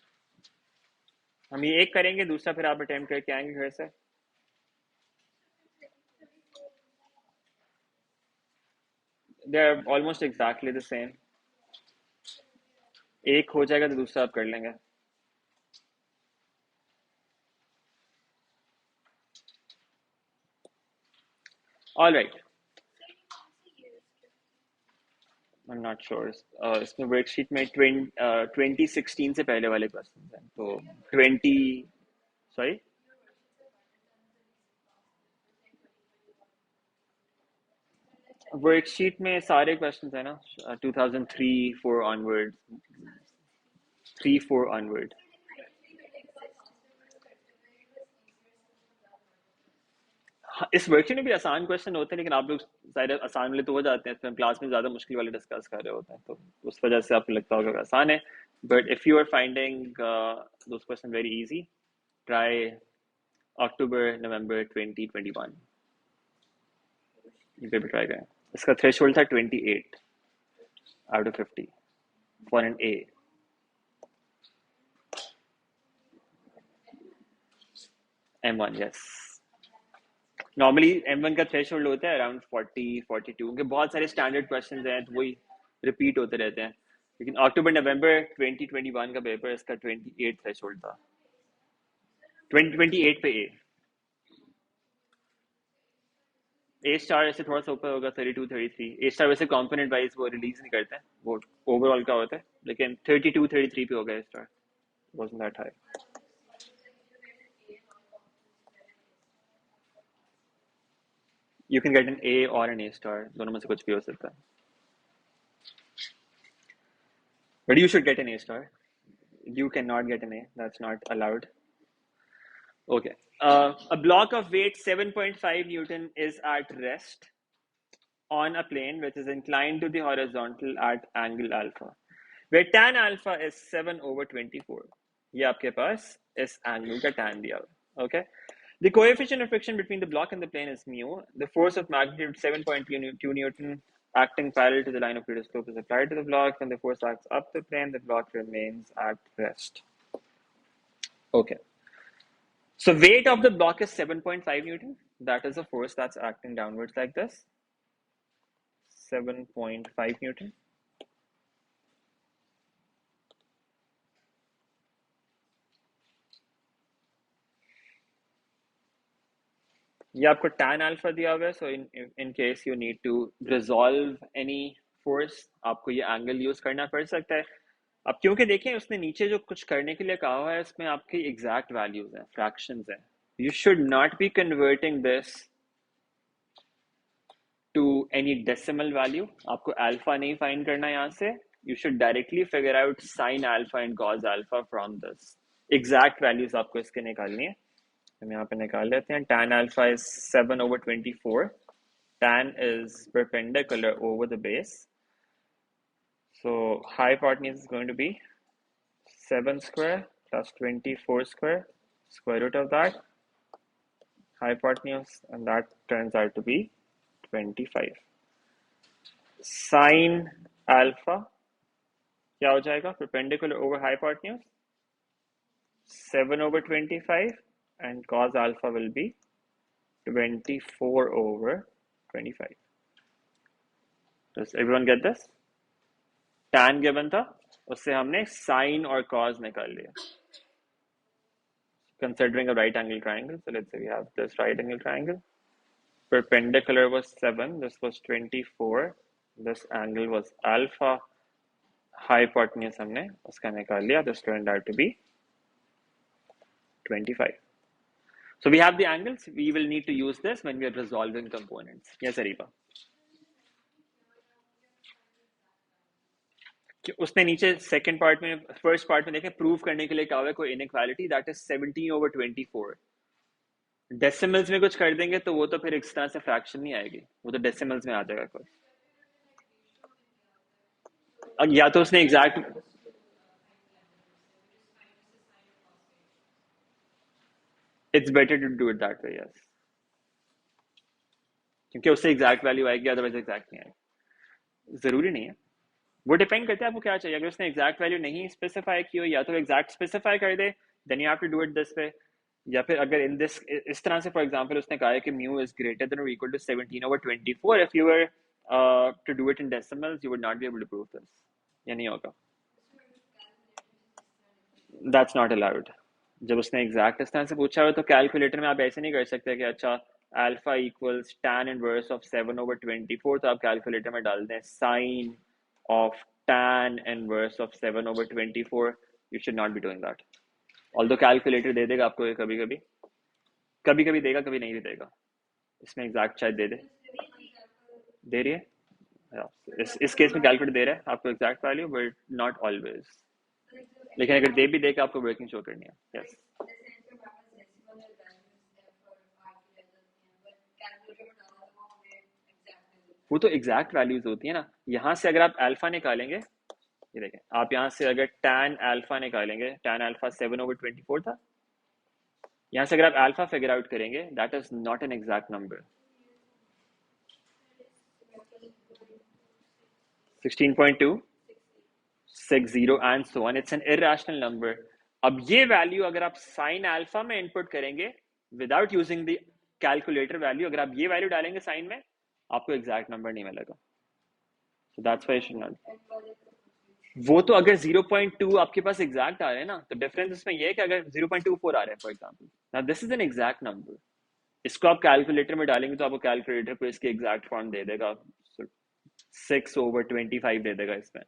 हम ये एक करेंगे, दूसरा फिर आप attempt करके आएंगे घर से। They're almost exactly the same. एक हो जाएगा तो दूसरा आप कर लेंगे। All right, I am not sure. इसमें वर्कशीट में 2016 से पहले वाले क्वेश्चन हैं, तो 20, सॉरी, वर्कशीट में सारे क्वेश्चंस है ना, 2003-4 ऑनवर्ड, 3-4 ऑनवर्ड। इस वर्कशीट में भी आसान क्वेश्चन होते हैं, लेकिन आप लोग शायद आसान वाले तो हो जाते हैं, इसमें क्लास में ज़्यादा मुश्किल वाले डिस्कस कर रहे होते हैं, तो उस वजह से आपको लगता होगा कि आसान है। But if you are finding those question very easy, try October November 2021, ये पेपर ट्राई करें। इसका थ्रेशोल्ड था 28 out of 50 for N A. M1, yes. Normally M1 का थ्रेशोल्ड होता है अराउंड 40-42, क्योंकि बहुत सारे स्टैंडर्ड क्वेश्चंस हैं तो वही रिपीट होते रहते हैं। लेकिन अक्टूबर नवंबर 2021 का पेपर, इसका 28 थ्रेशोल्ड था, 2028 पे ए स्टार ऐसे थोड़ा सा ऊपर होगा, 32-33। ए स्टार वैसे कॉम्पोनेंट वाइज वो रिलीज नहीं करते हैं, वो ओवरऑल का होता है, लेकिन 32-33 पे होगा ए star, wasn't that high. You can get an A or an A star, दोनों में से कुछ भी हो सकता है, but you should get an A star. You cannot get an A, that's not allowed. Okay. A block of weight 7.5 Newton is at rest on a plane which is inclined to the horizontal at angle alpha, where tan alpha is 7/24. ये आपके पास इस angle का tan दिया हुआ, okay? The coefficient of friction between the block and the plane is mu. The force of magnitude 7.2 Newton acting parallel to the line of greatest slope is applied to the block. When the force acts up the plane, the block remains at rest. Okay. So weight of the block is 7.5 Newton. That is a force that's acting downwards like this. 7.5 Newton. ये आपको tan alpha दिया हुआ है, so in case you need to resolve any force, आपको ये angle use करना पड़ सकता है। अब क्योंकि देखें उसने नीचे जो कुछ करने के लिए कहा हुआ है, इसमें आपकी exact values हैं, fractions हैं। You should not be converting this to any decimal value. आपको alpha नहीं find करना यहाँ से। You should directly figure out sin alpha and cos alpha from this. Exact values आपको इसके निकालनी है। हम यहाँ पे निकाल लेते हैं। Tan alpha is 7/24. Tan is perpendicular over the base. So hypotenuse is going to be 7 square plus 24 square, square root of that, hypotenuse, and that turns out to be 25. Sin alpha क्या हो जाएगा? Perpendicular over hypotenuse, 7/25, and cos alpha will be 24/25. Does everyone get this? Tan given था, उससे हमने sin और cos निकाल लिया. Considering a right angle triangle, so let's say we have this right angle triangle. Perpendicular was 7, this was 24, this angle was alpha, hypotenuse हमने उसका निकाल लिया, this turned out to be 25. So we have the angles, we will need to use this when we are resolving components. Yes, Ariba. उसने नीचे second part में, first part में देखें, prove करने के लिए कहा हुआ है कोई इनइक्वालिटी, दैट इज 17/24. डेसिमल्स में कुछ कर देंगे तो वो तो फिर इस तरह से फ्रैक्शन नहीं आएगी, वो तो डेसिमल्स में आ जाएगा कुछ। या तो उसने exact, it's better to do it that way, yes, क्योंकि उससे एग्जैक्ट वैल्यू आएगी, अदरवाइज एग्जैक्ट नहीं आएगी। जरूरी नहीं है, वो डिपेंड करता है आपको क्या चाहिए। अगर उसने एग्जैक्ट वैल्यू नहीं स्पेसिफाई की हो, या तो एग्जैक्ट स्पेसिफाई कर दे, then you have to do it this way, या फिर अगर इन दिस इस तरह से, फॉर एग्जांपल उसने कहा है कि म्यू इज ग्रेटर देन और equal to 17/24, if you were to do it in decimals you would not be able to prove this, या नहीं होगा, दैट्स नॉट अलाउड। जब उसने एग्जैक्ट इस तरह से पूछा हो तो कैलकुलेटर में आप ऐसे नहीं कर सकते कि अच्छा alpha equals tan inverse of 7/24, तो आप कैलकुलेटर में डाल दें sine of tan inverse of 7/24. You should not be doing that, although calculator दे देगा आपको कभी कभी, कभी कभी देगा, कभी नहीं भी देगा. इसमें एग्जैक्ट शायद दे दे, दे रही है. इस केस में कैलकुलेटर दे रहा है आपको exact value, but not always. लेकिन अगर दे भी देगा आपको वर्किंग शो करनी है. यस, वो तो एग्जैक्ट वैल्यूज होती है ना. यहाँ से अगर आप अल्फा निकालेंगे, ये देखें आप, यहाँ से अगर tan अल्फा निकालेंगे, tan अल्फा 7/24 था. यहाँ से अगर आप अल्फा फिगर आउट करेंगे, that is not an exact number. 16.2, 60 and so on, it's an irrational number. अब ये वैल्यू अगर आप साइन अल्फा में इनपुट करेंगे without using the calculator value, अगर आप ये वैल्यू डालेंगे साइन में, आपको एग्जैक्ट नंबर नहीं मिलेगा. So that's why you should not. वो तो अगर 0.2 आपके पास एग्जैक्ट आ रहे हैं ना, तो डिफरेंस इसमें ये है कि अगर 0.24 आ रहे हैं for example, now this is an exact number. इसको आप कैलकुलेटर में डालेंगे तो आपको कैलकुलेटर को इसकी एग्जैक्ट फॉर्म दे देगा, 6/25 दे देगा इसमें.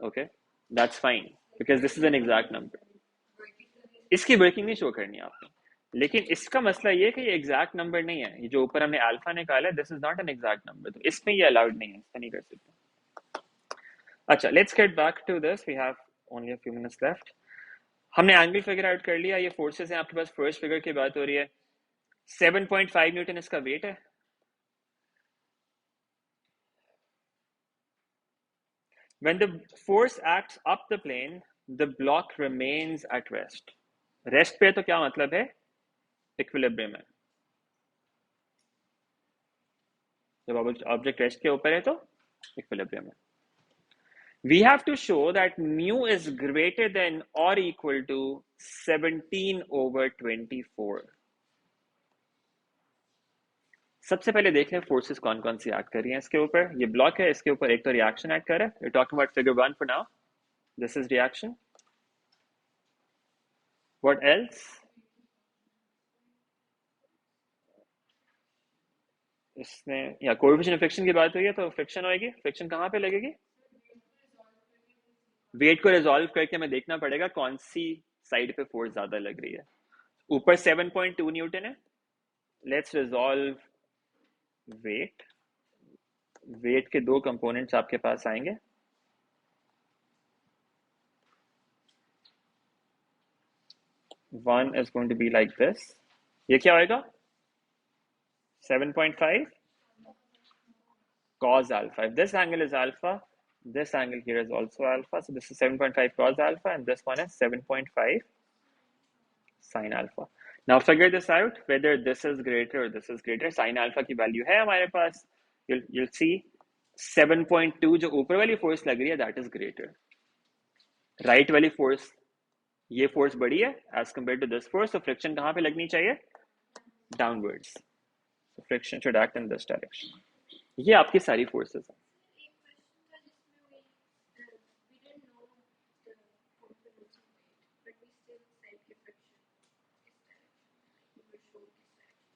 Okay, that's fine because this is an exact number. इसकी वर्किंग नहीं शो करनी है आपको. लेकिन इसका मसला ये है कि ये एग्जैक्ट नंबर नहीं है. ये जो ऊपर हमने अल्फा निकाला है, this is not an exact number, तो इसमें ये अलाउड नहीं है, इसमें नहीं कर सकते. अच्छा, let's get back to this, we have only a few minutes left. हमने एंगल फिगर आउट कर लिया. ये फोर्सेस हैं आपके पास. फर्स्ट फिगर की बात हो रही है. 7.5 न्यूटन इसका वेट है. When the force acts up the plane, the block remains at rest. Rest पे तो क्या मतलब है? इक्विलिब्रियम है. जब ऑब्जेक्ट रेस्ट के ऊपर है तो इक्विलिब्रियम है. We have to show that mu is greater than or equal to 17/24. सबसे पहले देख लें फोर्सेस कौन कौन सी एक्ट कर रही हैं इसके ऊपर. ये ब्लॉक है, इसके ऊपर एक तो रिएक्शन एक्ट कर रहा है. We talking about figure 1 for now. This is reaction. What else? इसमें या कोएफिशिएंट ऑफ फ्रिक्शन की बात हुई है, तो फ्रिक्शन होगी. फ्रिक्शन कहाँ पे लगेगी? वेट को रिजॉल्व करके हमें देखना पड़ेगा कौन सी साइड पे फोर्स ज्यादा लग रही है. ऊपर 7.2 न्यूटन है. Let's resolve wait. वेट के दो कंपोनेंट्स आपके पास आएंगे. One is going to be like this. ये क्या होएगा? 7.5 cos alpha. If this angle is alpha, this angle here is also alpha. So this is 7.5 cos alpha, and this one is 7.5 sin alpha. Now figure this out, whether this is greater or this is greater. Sin alpha की value है हमारे पास. You'll see 7.2 जो ऊपर वाली force लग रही है, that is greater. Right वाली force, ये force बड़ी है as compared to this force. So friction कहाँ पे लगनी चाहिए? Downwards. So friction should act in this direction. ये आपकी सारी forces हैं.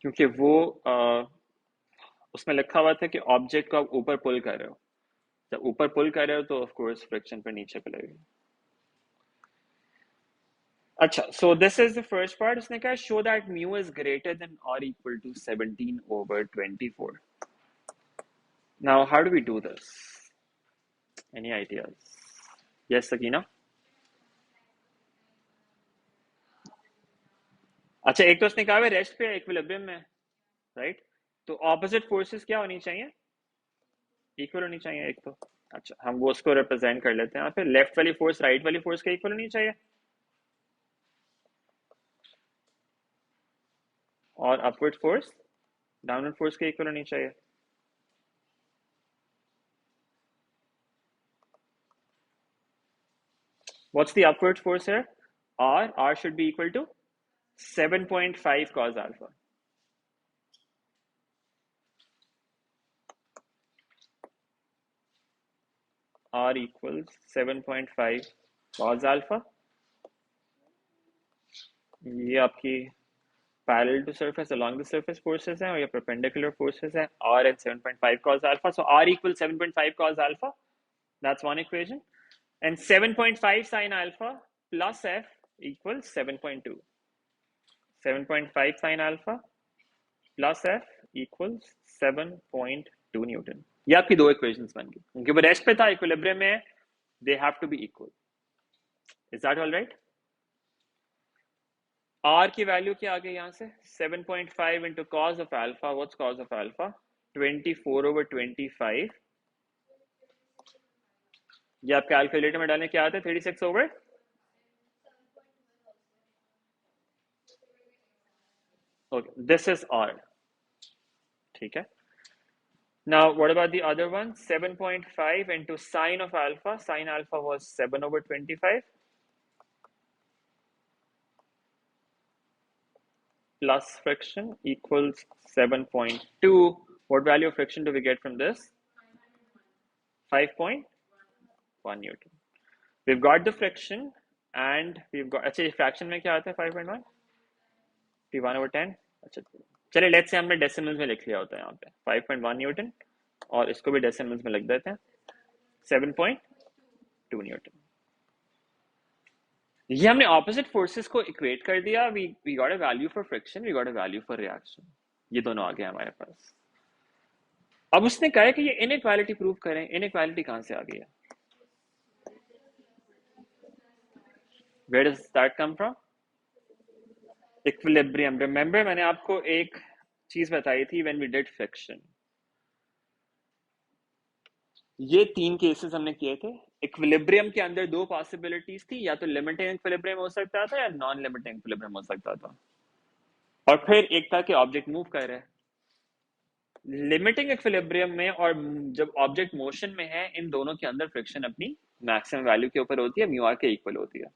क्योंकि वो उसमें लिखा हुआ था कि ऑब्जेक्ट को आप ऊपर पुल कर रहे हो. जब ऊपर पुल कर रहे हो तो ऑफ कोर्स फ्रिक्शन पर नीचे पे लगेगी. अच्छा, so this is the first part. उसने कहा show that mu is greater than और equal to 17/24. Now how do we do this? Any ideas? Yes Sakina. अच्छा, एक तो उसने कहा है रेस्ट पे इक्विलिब्रियम में, राइट? तो ऑपोजिट फोर्सेस क्या होनी चाहिए? इक्वल होनी चाहिए एक तो. अच्छा, हम वो उसको रिप्रेजेंट कर लेते हैं यहाँ पे. लेफ्ट वाली फोर्स राइट वाली फोर्स के इक्वल होनी चाहिए, और अपवर्ड फोर्स डाउनवर्ड फोर्स के इक्वल होनी चाहिए. What's the upward force here? R. R should be equal to 7.5 cos alpha. R equals 7.5 cos alpha. ये आपकी parallel to surface along the surface forces हैं और ये perpendicular forces हैं R and 7.5 cos alpha. So R equals 7.5 cos alpha. That's one equation. And 7.5 sin alpha plus F equals 7.2. 7.5 sin alpha plus F equals 7.2 Newton. ये आपकी दो equations बन गई क्योंकि वो रेस्ट पे था, equilibrium में है, they have to be equal. Is that all right? R की वैल्यू क्या आ गई यहाँ से 7.5 into cos of alpha. What's cos of alpha? 24/25. ये आप कैलकुलेटर में डालें क्या आता है 36 over. Okay, this is R. ठीक है. Now what about the other one? 7.5 into sine of alpha. Sine alpha was 7/25. Plus friction equals 7.2. What value of friction do we get from this? 5.1 Newton. We've got the friction and we've got, अच्छा fraction में क्या आता है 5.1? P1/10. अच्छा चलिए let's say हमने decimals में लिख लिया होता है यहाँ पे 5.1 Newton और इसको भी decimals में लिख देते हैं 7.2 Newton. ये हमने opposite forces को equate कर दिया. We got a value for friction, we got a value for reaction. ये दोनों आ गए हमारे पास. अब उसने कहा है कि ये inequality prove करें. Inequality कहाँ से आ गई है? Where does that come from? Equilibrium. Remember मैंने आपको एक चीज बताई थी when we did friction. ये तीन केसेस हमने किए थे. इक्विलिब्रियम के अंदर दो पॉसिबिलिटीज थी, या तो लिमिटिंग इक्विलिब्रियम हो सकता था या नॉन लिमिटिंग इक्विलिब्रियम हो सकता था. और फिर एक था कि ऑब्जेक्ट मूव कर रहा है. लिमिटिंग इक्विलिब्रियम में और जब ऑब्जेक्ट मोशन में है, इन दोनों के अंदर फ्रिक्शन अपनी मैक्सिमम वैल्यू के ऊपर होती है, म्यू आर के इक्वल होती है.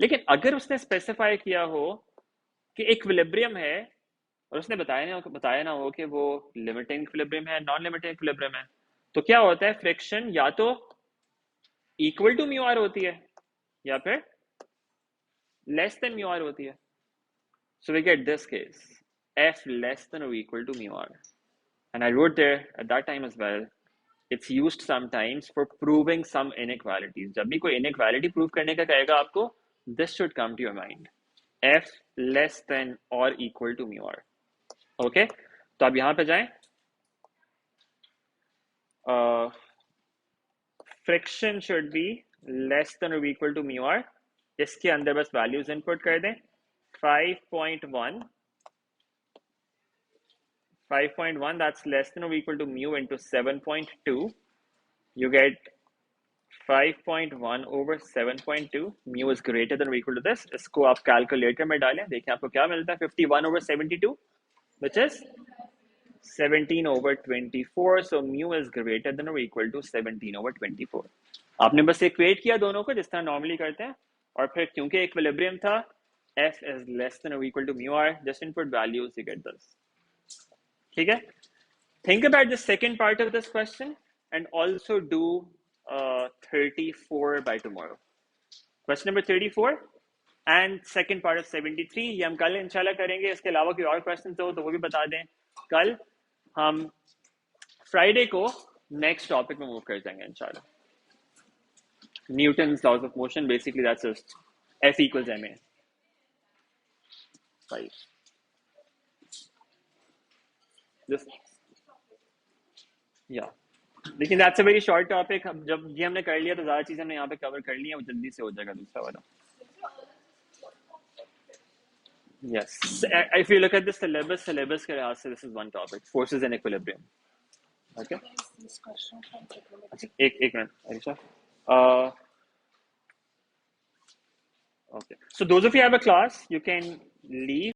लेकिन अगर उसने स्पेसिफाई किया हो कि इक्विलिब्रियम है और उसने बताया ना हो कि वो लिमिटिंग इक्विलिब्रियम है, नॉन लिमिटिंग इक्विलिब्रियम है, तो क्या होता है, फ्रिक्शन या तो इक्वल टू म्यू आर होती है या फिर लेस देन म्यू आर होती है. So we get this case F less than or equal to mu r. And I wrote there at that time as well, it's used sometimes for proving some inequalities. जब भी कोई inequality prove करने का कहेगा आपको, this should come to your mind. F less than or equal to mu r. Okay? तो अब यहाँ पे जाएं. Friction should be less than or equal to mu r. इसके अंदर बस values input कर दें. 5.1, that's less than or equal to mu into 7.2. You get 5.1 over 7.2. Mu is greater than or equal to this. इसको आप calculator में डालें, देखें आपको क्या मिलता है. 51 over 72, which is 17 over 24. So mu is greater than or equal to 17 over 24. आपने बस इक्वेट किया दोनों को जिस तरह नॉर्मली करते हैं, और फिर क्योंकि इक्विलिब्रियम था, F is less than or equal to mu r. Just input values, you get this. ठीक है? Think about the second part of this question and also do 34 by tomorrow. Question number 34 and second part of 73. ये हम कल इंशाल्लाह करेंगे. इसके अलावा कोई और क्वेश्चन हो तो वो भी बता दें. कल हम फ्राइडे को नेक्स्ट टॉपिक में मूव कर जाएंगे इंशाल्लाह. Newton's laws of motion. Basically that's just F equals ma. 5. Just yeah. लेकिन that's a very short topic. जब ये हमने कर लिया तो ज़्यादा चीज़ हमने यहाँ पे कवर कर ली है, वो जल्दी से हो जाएगा दूसरा वाला. Yes. If you look at the syllabus के लिहाज से this is one topic. Forces and equilibrium. Okay. एक minute Ayesha. Okay. So those of you have a class, you can leave.